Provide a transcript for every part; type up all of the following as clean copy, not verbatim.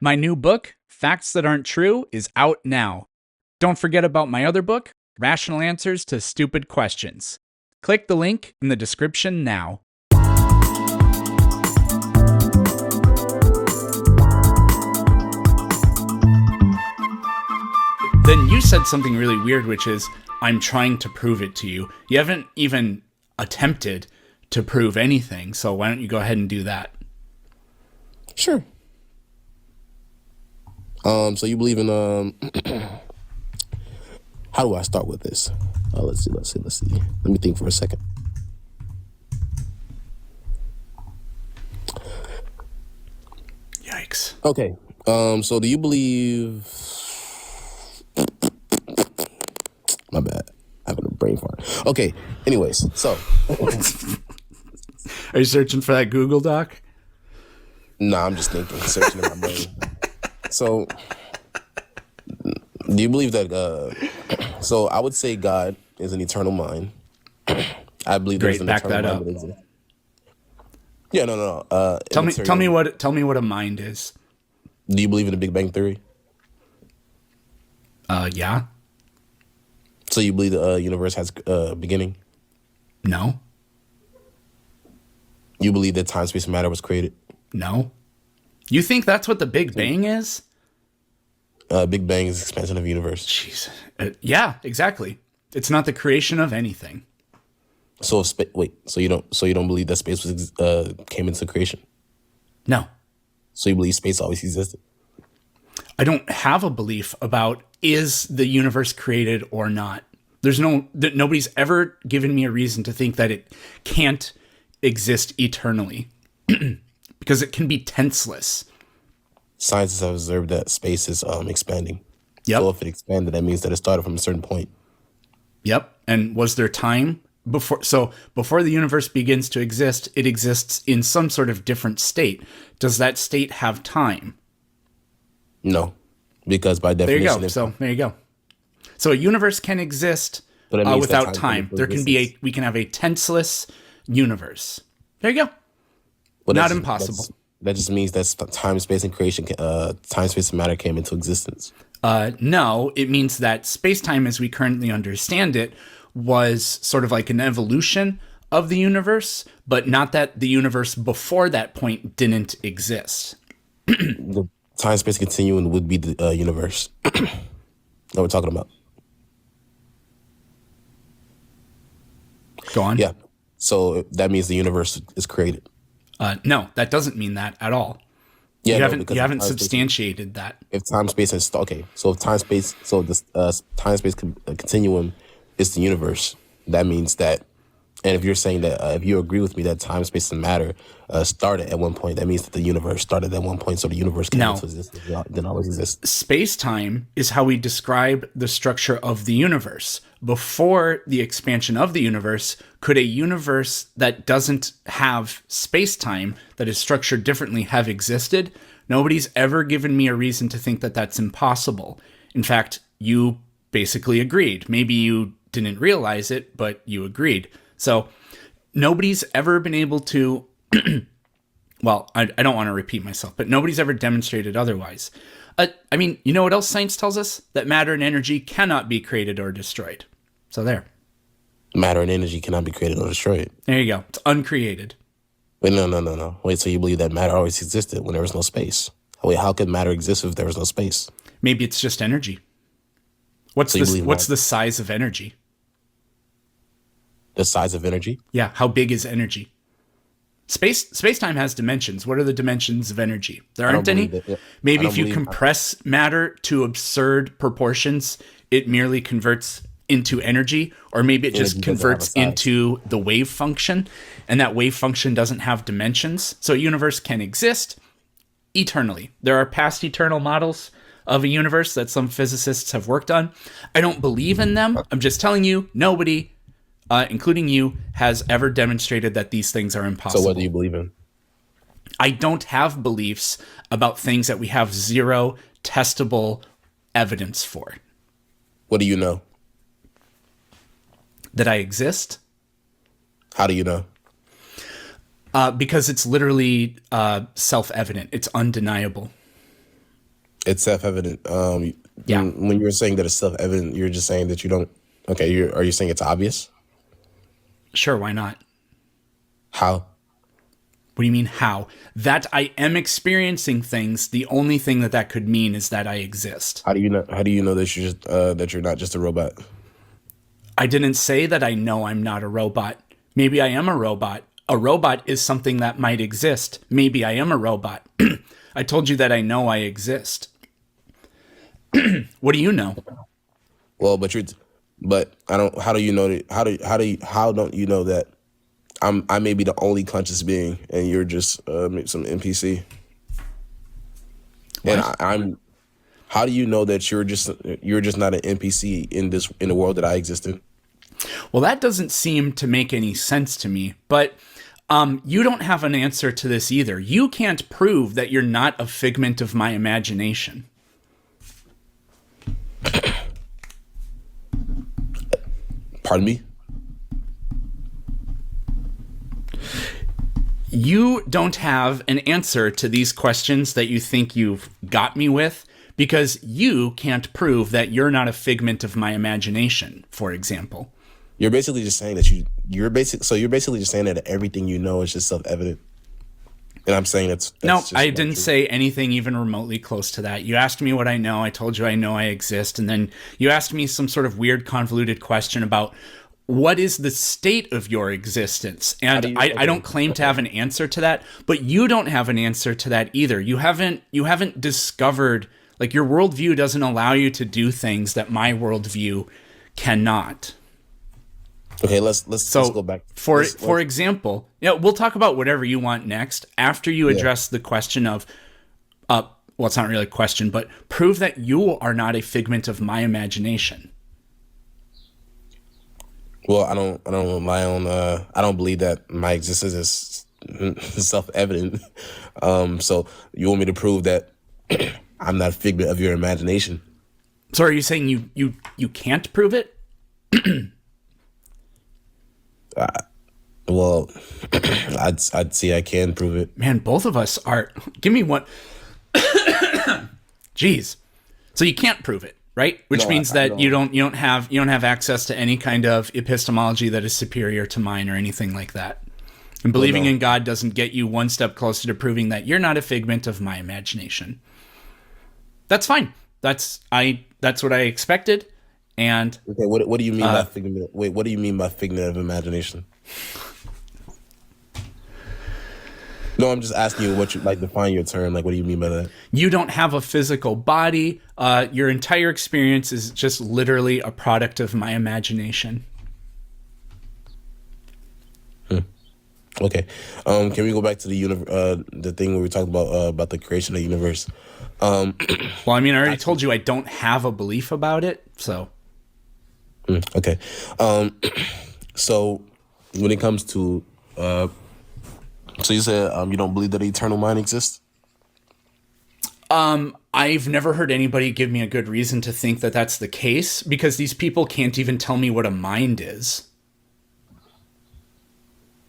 My new book, Facts That Aren't True, is out now. Don't forget about my other book, Rational Answers to Stupid Questions. Click the link in the description now. Then you said something really weird, which is, I'm trying to prove it to you. You haven't even attempted to prove anything, so why don't you go ahead and do that? Sure. So you believe in how do I start with this? Let's see. Let me think for a second. Yikes. Okay. So do you believe? My bad. Having a brain fart. Okay. Anyways, so Are you searching for that Google Doc? nah, I'm just thinking, searching in my brain. So, do you believe that? So I would say God is an eternal mind. I believe there's Great, an back eternal that mind up. that exists. Yeah, no. Tell me what a mind is. Do you believe in the Big Bang Theory? Yeah. So you believe the universe has a beginning? No. You believe that time, space, and matter was created? No. You think that's what the Big Bang is? Big Bang is expansion of the universe. Jeez. Yeah, exactly. It's not the creation of anything. So so you don't believe that space was came into creation? No. So you believe space always existed? I don't have a belief about is the universe created or not. Nobody's ever given me a reason to think that it can't exist eternally because it can be tenseless. Scientists have observed that space is expanding. Yep. So if it expanded, that means that it started from a certain point. Yep. And was there time before? So before the universe begins to exist, it exists in some sort of different state. Does that state have time? No, because by There you definition, go. So there you go. So a universe can exist But that means that without time. came into There can be we can have a tenseless universe. There you go. Not impossible. That just means that time, space, and creation, time, space, and matter came into existence. No, it means that space-time as we currently understand it was sort of like an evolution of the universe, but not that the universe before that point didn't exist. The time, space continuum would be the universe that we're talking about. Go on. Yeah. So that means the universe is created. No, that doesn't mean that at all. Yeah, you no, haven't because you haven't time, space- substantiated that. If time, space, and okay, so if time, space, so this time, space continuum is the universe. That means that, and if you're saying that, if you agree with me that time, space, and matter started at one point, that means that the universe started at one point. So the universe came No. into existence, didn't always exist. Space-time is how we describe the structure of the universe. Before the expansion of the universe, could a universe that doesn't have space-time, that is structured differently, have existed? Nobody's ever given me a reason to think that that's impossible. In fact, you basically agreed. Maybe you didn't realize it, but you agreed. So nobody's ever been able to well, I don't want to repeat myself, but nobody's ever demonstrated otherwise. I mean, you know what else science tells us? That matter and energy cannot be created or destroyed. So there. Matter and energy cannot be created or destroyed. There you go. It's uncreated. Wait, no. Wait, so you believe that matter always existed when there was no space? Wait, how could matter exist if there was no space? Maybe it's just energy. What's So you believe what's that? the size of energy? The size of energy? Yeah, how big is energy? Space-time has dimensions. What are the dimensions of energy? There I don't aren't any. believe that. I Maybe don't if you believe- compress matter to absurd proportions, it merely converts into energy, or maybe it just Energy doesn't have a converts size. into the wave function, and that wave function doesn't have dimensions. So a universe can exist eternally. There are past eternal models of a universe that some physicists have worked on. I don't believe in them. I'm just telling you, nobody, including you, has ever demonstrated that these things are impossible. So what do you believe in? I don't have beliefs about things that we have zero testable evidence for. What do you know? That I exist? How do you know? Because it's literally self-evident. It's undeniable. It's self-evident. Yeah, When you're saying that it's self-evident, you're just saying that you don't. Okay, are you saying it's obvious? sure, why not? How? What do you mean how? That I am experiencing things, the only thing that that could mean is that I exist. How do you know? How do you know that you're not just a robot? I didn't say that I know I'm not a robot. Maybe I am a robot. A robot is something that might exist. Maybe I am a robot. I told you that I know I exist. What do you know? Well, but I don't. How do you know that? How don't you know that I may be the only conscious being and you're just some NPC? And What? I'm. How do you know that you're just not an NPC in the world that I exist in? Well, that doesn't seem to make any sense to me, but you don't have an answer to this either. You can't prove that you're not a figment of my imagination. Pardon me? You don't have an answer to these questions that you think you've got me with because you can't prove that you're not a figment of my imagination, for example. You're basically just saying that you're basically just saying that everything you know is just self-evident. And I'm saying that's No, just I not didn't true. say anything even remotely close to that. You asked me what I know. I told you I know I exist. And then you asked me some sort of weird, convoluted question about what is the state of your existence? And I don't claim to have an answer to that, but you don't have an answer to that either. You haven't discovered, like, your worldview doesn't allow you to do things that my worldview cannot. Okay, let's So, go back. for example, we'll talk about whatever you want next after you address the question of, well, it's not really a question, but prove that you are not a figment of my imagination. Well, I don't rely on I don't believe that my existence is self-evident. So you want me to prove that I'm not a figment of your imagination? So, are you saying you can't prove it? Well, I'd say I can prove it. Man, both of us are. Give me one. Jeez. So you can't prove it, right? Which No, means I that don't. you don't have access to any kind of epistemology that is superior to mine or anything like that. And believing no. in God doesn't get you one step closer to proving that you're not a figment of my imagination. That's fine. That's what I expected. And Okay, what do you mean by figment? Wait, what do you mean by figment of imagination? No, I'm just asking you what you like. Define your term. Like, what do you mean by that? you don't have a physical body. Your entire experience is just literally a product of my imagination. Okay. Can we go back to the thing where we talked about the creation of the universe? Well, I mean, I already told you I don't have a belief about it, so. Okay. So when it comes to so you said you don't believe that the eternal mind exists? I've never heard anybody give me a good reason to think that that's the case because these people can't even tell me what a mind is.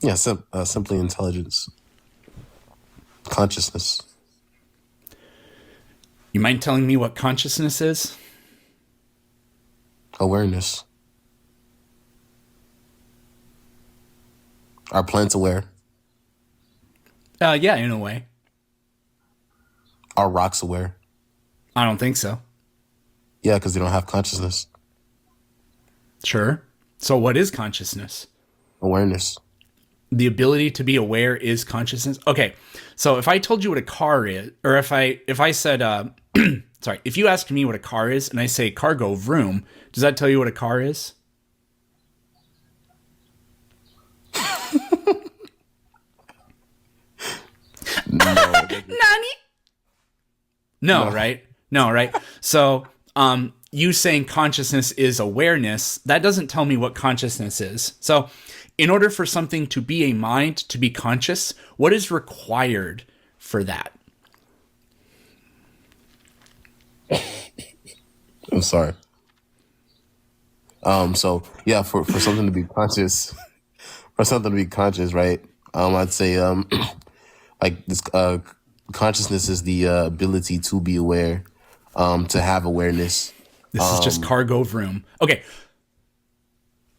Yeah, simply intelligence, consciousness. You mind telling me what consciousness is? Awareness. Are plants aware? Yeah, in a way. Are rocks aware? I don't think so. Yeah, because they don't have consciousness. Sure. So what is consciousness? Awareness. The ability to be aware is consciousness. Okay. So if I told you what a car is, or if I said, sorry, if you asked me what a car is and I say cargo vroom, does that tell you what a car is? No. Nani? No, right? No, right? So, you saying consciousness is awareness, that doesn't tell me what consciousness is. So, in order for something to be a mind, to be conscious, what is required for that? I'm sorry. So yeah, for something to be conscious, right? I'd say like this consciousness is the ability to be aware to have awareness. This is just cargo room. Okay.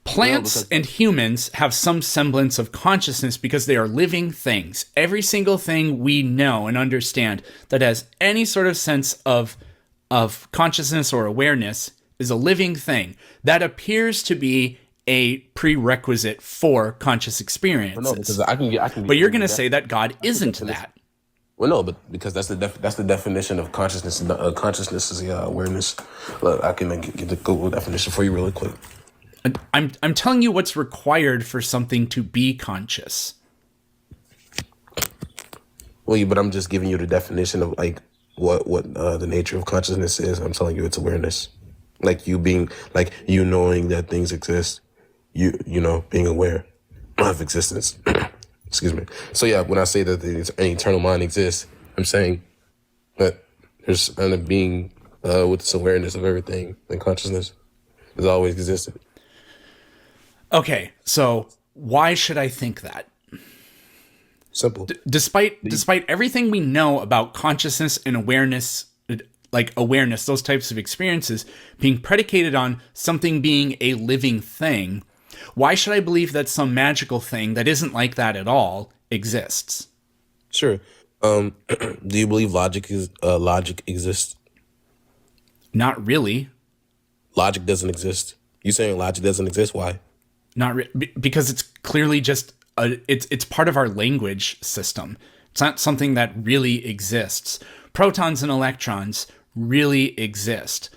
Plants and humans have some semblance of consciousness because they are living things. Every single thing we know and understand that has any sort of sense of consciousness or awareness is a living thing that appears to be a prerequisite for conscious experiences. No, because I can get. But you're going to say that God isn't that. Well, no, but because that's the definition of consciousness. Consciousness is awareness. Look, I can get the Google definition for you really quick. I'm telling you what's required for something to be conscious. Well, but I'm just giving you the definition of like what the nature of consciousness is. I'm telling you it's awareness, like you being like you knowing that things exist, you know being aware of existence. Excuse me. So yeah, when I say that an eternal mind exists, I'm saying that there's a being with this awareness of everything and consciousness has always existed. Okay, so why should I think that? Simple. Despite everything we know about consciousness and awareness, like awareness, those types of experiences being predicated on something being a living thing, why should I believe that some magical thing that isn't like that at all exists? Sure. Do you believe logic exists? Not really. Logic doesn't exist. You saying logic doesn't exist? Why? Because it's clearly just it's part of our language system. It's not something that really exists. Protons and electrons really exist.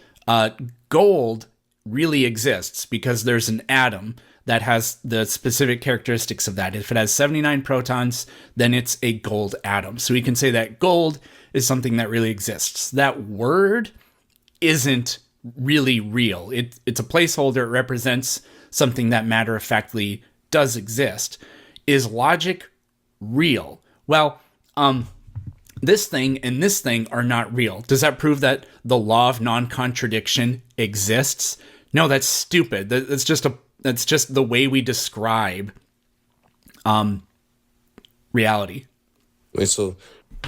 Gold really exists because there's an atom that has the specific characteristics of that. If it has 79 protons, then it's a gold atom. So we can say that gold is something that really exists. That word isn't really real. It's a placeholder. It represents something that matter-of-factly does exist. Is logic real? Well, this thing and this thing are not real. Does that prove that the law of non-contradiction exists? No, that's stupid. That's just the way we describe reality. Wait, so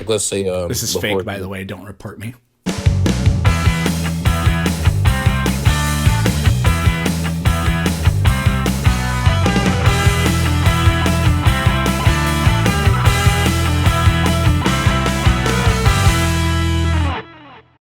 let's say this is fake, by the way. Don't report me.